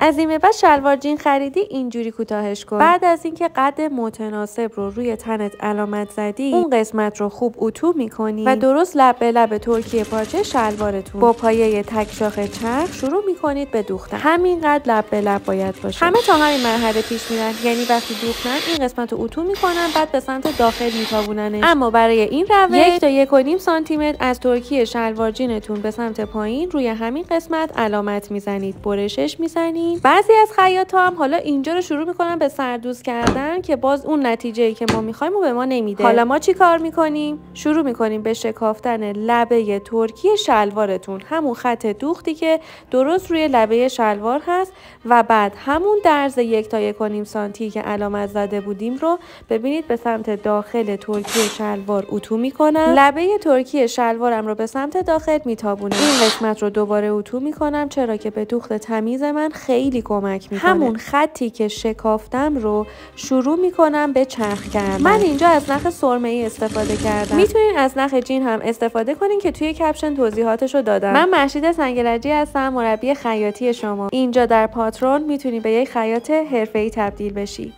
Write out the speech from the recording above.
از این به بعد شلوار جین خریدی اینجوری کوتاهش کن. بعد از اینکه قد متناسب رو روی تنت علامت زدی، اون قسمت رو خوب اتو میکنی و درست لب به لب ترکیه پارچه شلوارتون با پایه تک شاخ چرخ شروع میکنید به دوختن. همینقدر لب به لب باید باشه. همه تا همین مرحله پیش میرن، یعنی وقتی دوختن این قسمت رو اتو میکنن، بعد به سمت داخل میتابوننش. اما برای این روش 1 تا 1.5 سانتی متر از ترکیه شلوار جینتون به سمت پایین روی همین قسمت علامت میزنید، برشش میزنید. بعضی از خیاطا هم حالا اینجا رو شروع میکنن به سردوز کردن که باز اون نتیجه‌ای که ما میخوایم و به ما نمیده. حالا ما چی کار میکنیم؟ شروع میکنیم به شکافتن لبه ترکیه شلوارتون، همون خط دوختی که درست روی لبه شلوار هست و بعد همون درز 1 تا 1.5 سانتی که علامت زده بودیم رو ببینید به سمت داخل ترکیه شلوار اتو میکنم. لبه ترکیه شلوارم رو به سمت داخل میتابونم. این قسمت رو دوباره اتو میکنم، چرا که به دوخت تمیز من خیلی کمک میکنه. همون خطی که شکافتم رو شروع میکنم به چرخ کردن. من اینجا از نخ سرمه‌ای استفاده کردم. میتونین از نخ جین هم استفاده کنین که توی کپشن توضیحاتش رو دادم. من مهشید سنگلجی هستم، مربی خیاطی شما. اینجا در پاترون میتونی به یک خیاط حرفه‌ای تبدیل بشی.